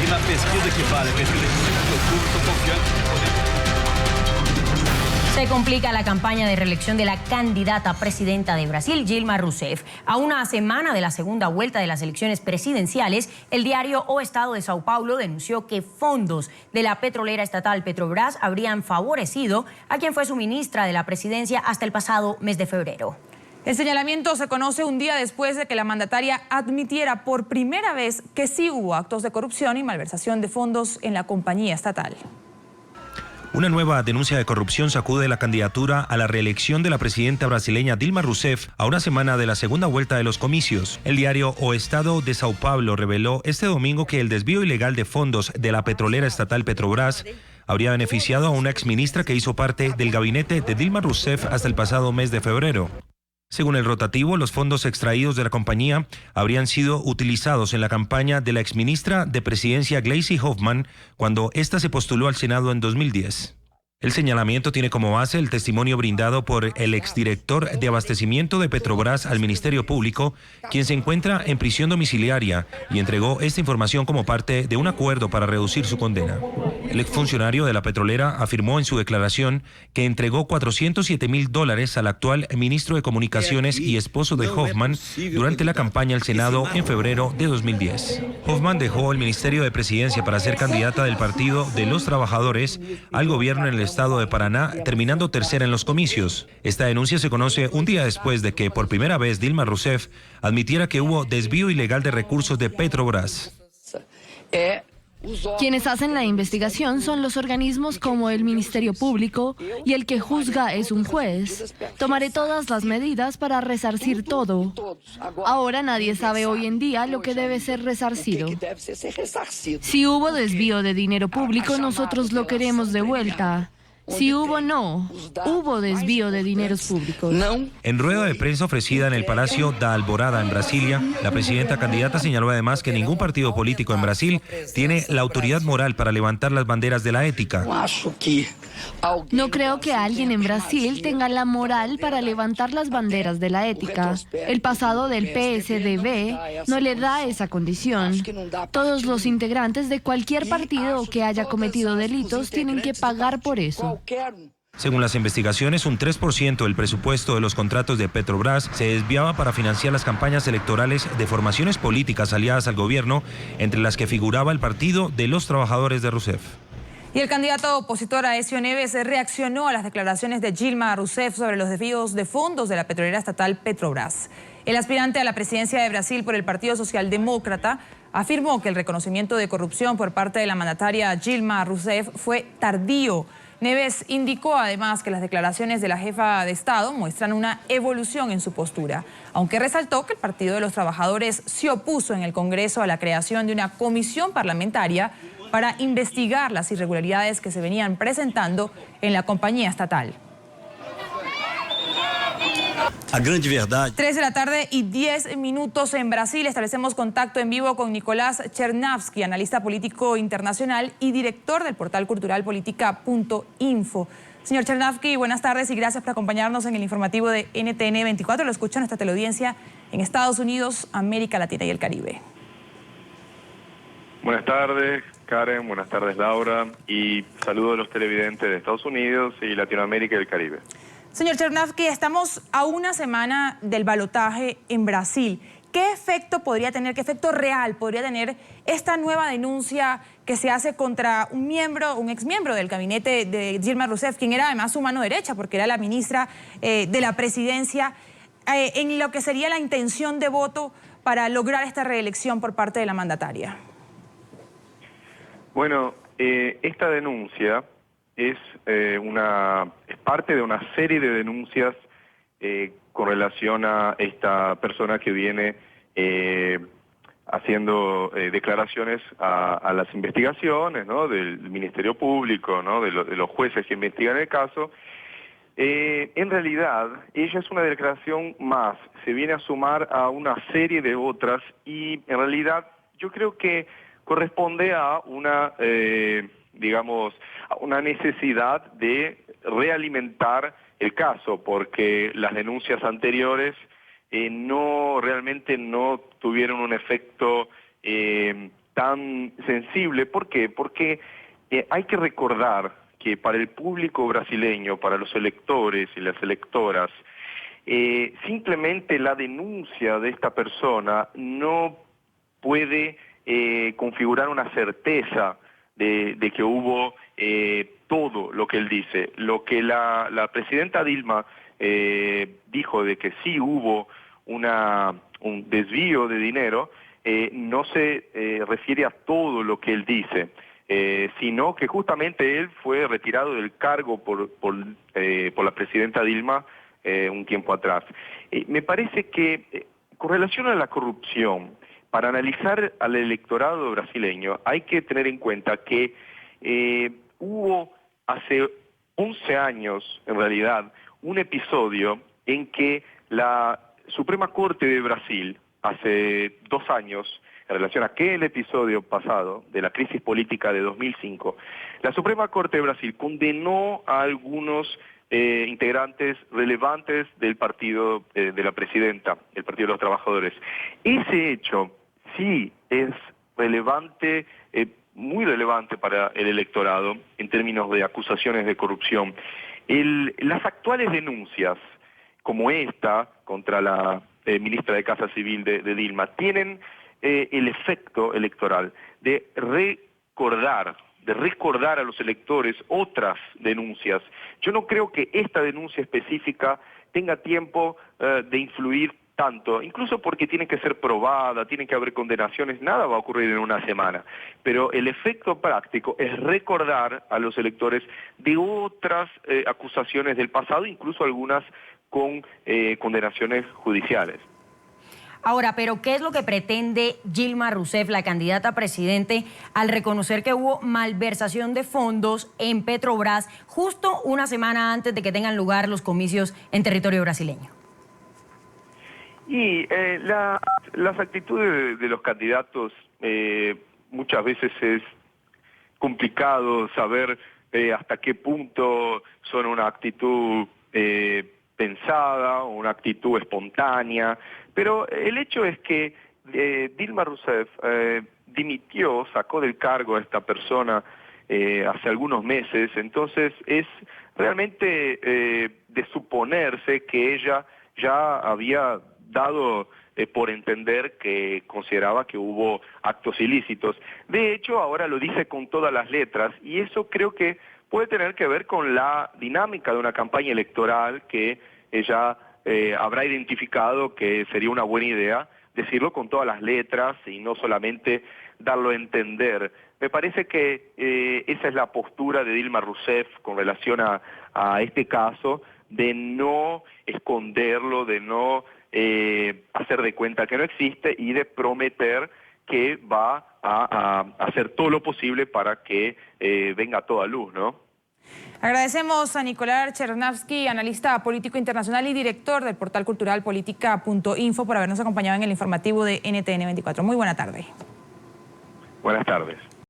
na pesquisa que vale, a pesquisa que o público confiante. Se complica la campaña de reelección de la candidata presidenta de Brasil, Dilma Rousseff. A una semana de la segunda vuelta de las elecciones presidenciales, el diario O Estado de Sao Paulo denunció que fondos de la petrolera estatal Petrobras habrían favorecido a quien fue su ministra de la presidencia hasta el pasado mes de febrero. El señalamiento se conoce un día después de que la mandataria admitiera por primera vez que sí hubo actos de corrupción y malversación de fondos en la compañía estatal. Una nueva denuncia de corrupción sacude la candidatura a la reelección de la presidenta brasileña Dilma Rousseff a una semana de la segunda vuelta de los comicios. El diario O Estado de Sao Paulo reveló este domingo que el desvío ilegal de fondos de la petrolera estatal Petrobras habría beneficiado a una exministra que hizo parte del gabinete de Dilma Rousseff hasta el pasado mes de febrero. Según el rotativo, los fondos extraídos de la compañía habrían sido utilizados en la campaña de la exministra de Presidencia Gleisi Hoffmann cuando ésta se postuló al Senado en 2010. El señalamiento tiene como base el testimonio brindado por el exdirector de abastecimiento de Petrobras al Ministerio Público, quien se encuentra en prisión domiciliaria y entregó esta información como parte de un acuerdo para reducir su condena. El exfuncionario de la petrolera afirmó en su declaración que entregó $407.000 al actual ministro de Comunicaciones y esposo de Hoffmann durante la campaña al Senado en febrero de 2010. Hoffmann dejó el Ministerio de Presidencia para ser candidata del Partido de los Trabajadores al gobierno en el estado de Paraná, terminando tercera en los comicios. Esta denuncia se conoce un día después de que por primera vez Dilma Rousseff admitiera que hubo desvío ilegal de recursos de Petrobras. Quienes hacen la investigación son los organismos como el Ministerio Público y el que juzga es un juez. Tomaré todas las medidas para resarcir todo. Ahora nadie sabe hoy en día lo que debe ser resarcido. Si hubo desvío de dinero público, nosotros lo queremos de vuelta. Si hubo desvío de dineros públicos. En rueda de prensa ofrecida en el Palacio da Alvorada en Brasilia, la presidenta candidata señaló además que ningún partido político en Brasil tiene la autoridad moral para levantar las banderas de la ética. No creo que alguien en Brasil tenga la moral para levantar las banderas de la ética. El pasado del PSDB no le da esa condición. Todos los integrantes de cualquier partido que haya cometido delitos tienen que pagar por eso. Según las investigaciones, un 3% del presupuesto de los contratos de Petrobras se desviaba para financiar las campañas electorales de formaciones políticas aliadas al gobierno, entre las que figuraba el Partido de los Trabajadores de Rousseff. Y el candidato opositor Aécio Neves reaccionó a las declaraciones de Dilma Rousseff sobre los desvíos de fondos de la petrolera estatal Petrobras. El aspirante a la presidencia de Brasil por el Partido Socialdemócrata afirmó que el reconocimiento de corrupción por parte de la mandataria Dilma Rousseff fue tardío. Neves indicó además que las declaraciones de la jefa de Estado muestran una evolución en su postura, aunque resaltó que el Partido de los Trabajadores se opuso en el Congreso a la creación de una comisión parlamentaria para investigar las irregularidades que se venían presentando en la compañía estatal. A grande verdade. 3 de la tarde y 10 minutos en Brasil. Establecemos contacto en vivo con Nicolás Chernavsky, analista político internacional y director del portal cultural política.info. Señor Chernavsky, buenas tardes y gracias por acompañarnos en el informativo de NTN 24. Lo escucha nuestra teleaudiencia en Estados Unidos, América Latina y el Caribe. Buenas tardes, Karen. Buenas tardes, Laura. Y saludos a los televidentes de Estados Unidos y Latinoamérica y el Caribe. Señor Chernavsky, estamos a una semana del balotaje en Brasil. ¿Qué efecto podría tener, qué efecto real podría tener esta nueva denuncia que se hace contra un exmiembro del gabinete de Dilma Rousseff, quien era además su mano derecha porque era la ministra de la presidencia, en lo que sería la intención de voto para lograr esta reelección por parte de la mandataria? Bueno, esta denuncia es parte de una serie de denuncias con relación a esta persona que viene haciendo declaraciones a las investigaciones, ¿no?, del Ministerio Público, ¿no?, de los jueces que investigan el caso. En realidad, ella es una declaración más, se viene a sumar a una serie de otras y en realidad yo creo que corresponde a una, a una necesidad de realimentar el caso, porque las denuncias anteriores realmente no tuvieron un efecto tan sensible. ¿Por qué? Porque hay que recordar que para el público brasileño, para los electores y las electoras, simplemente la denuncia de esta persona no puede configurar una certeza de que hubo todo lo que él dice. Lo que la presidenta Dilma dijo de que sí hubo un desvío de dinero, no se refiere a todo lo que él dice, sino que justamente él fue retirado del cargo por la presidenta Dilma un tiempo atrás. Me parece que con relación a la corrupción, para analizar al electorado brasileño hay que tener en cuenta que hubo hace 11 años, en realidad, un episodio en que la Suprema Corte de Brasil, hace 2 años, en relación a aquel episodio pasado de la crisis política de 2005, la Suprema Corte de Brasil condenó a algunos integrantes relevantes del partido de la presidenta, el Partido de los Trabajadores. Ese hecho sí es relevante, muy relevante para el electorado en términos de acusaciones de corrupción. Las actuales denuncias, como esta contra la ministra de Casa Civil de Dilma, tienen el efecto electoral de recordar a los electores otras denuncias. Yo no creo que esta denuncia específica tenga tiempo de influir tanto, incluso porque tiene que ser probada, tiene que haber condenaciones, nada va a ocurrir en una semana. Pero el efecto práctico es recordar a los electores de otras acusaciones del pasado, incluso algunas con condenaciones judiciales. Ahora, pero ¿qué es lo que pretende Dilma Rousseff, la candidata a presidente, al reconocer que hubo malversación de fondos en Petrobras justo una semana antes de que tengan lugar los comicios en territorio brasileño? Y las actitudes de los candidatos, muchas veces es complicado saber hasta qué punto son una actitud pensada o una actitud espontánea, pero el hecho es que Dilma Rousseff dimitió, sacó del cargo a esta persona hace algunos meses, entonces es realmente de suponerse que ella ya había dado por entender que consideraba que hubo actos ilícitos. De hecho, ahora lo dice con todas las letras y eso creo que puede tener que ver con la dinámica de una campaña electoral que ella habrá identificado que sería una buena idea decirlo con todas las letras y no solamente darlo a entender. Me parece que esa es la postura de Dilma Rousseff con relación a este caso, de no esconderlo, de no hacer de cuenta que no existe y de prometer que va a hacer todo lo posible para que venga a toda luz, ¿no? Agradecemos a Nicolás Chernavsky, analista político internacional y director del portal cultural política.info, por habernos acompañado en el informativo de NTN 24. Muy buena tarde. Buenas tardes.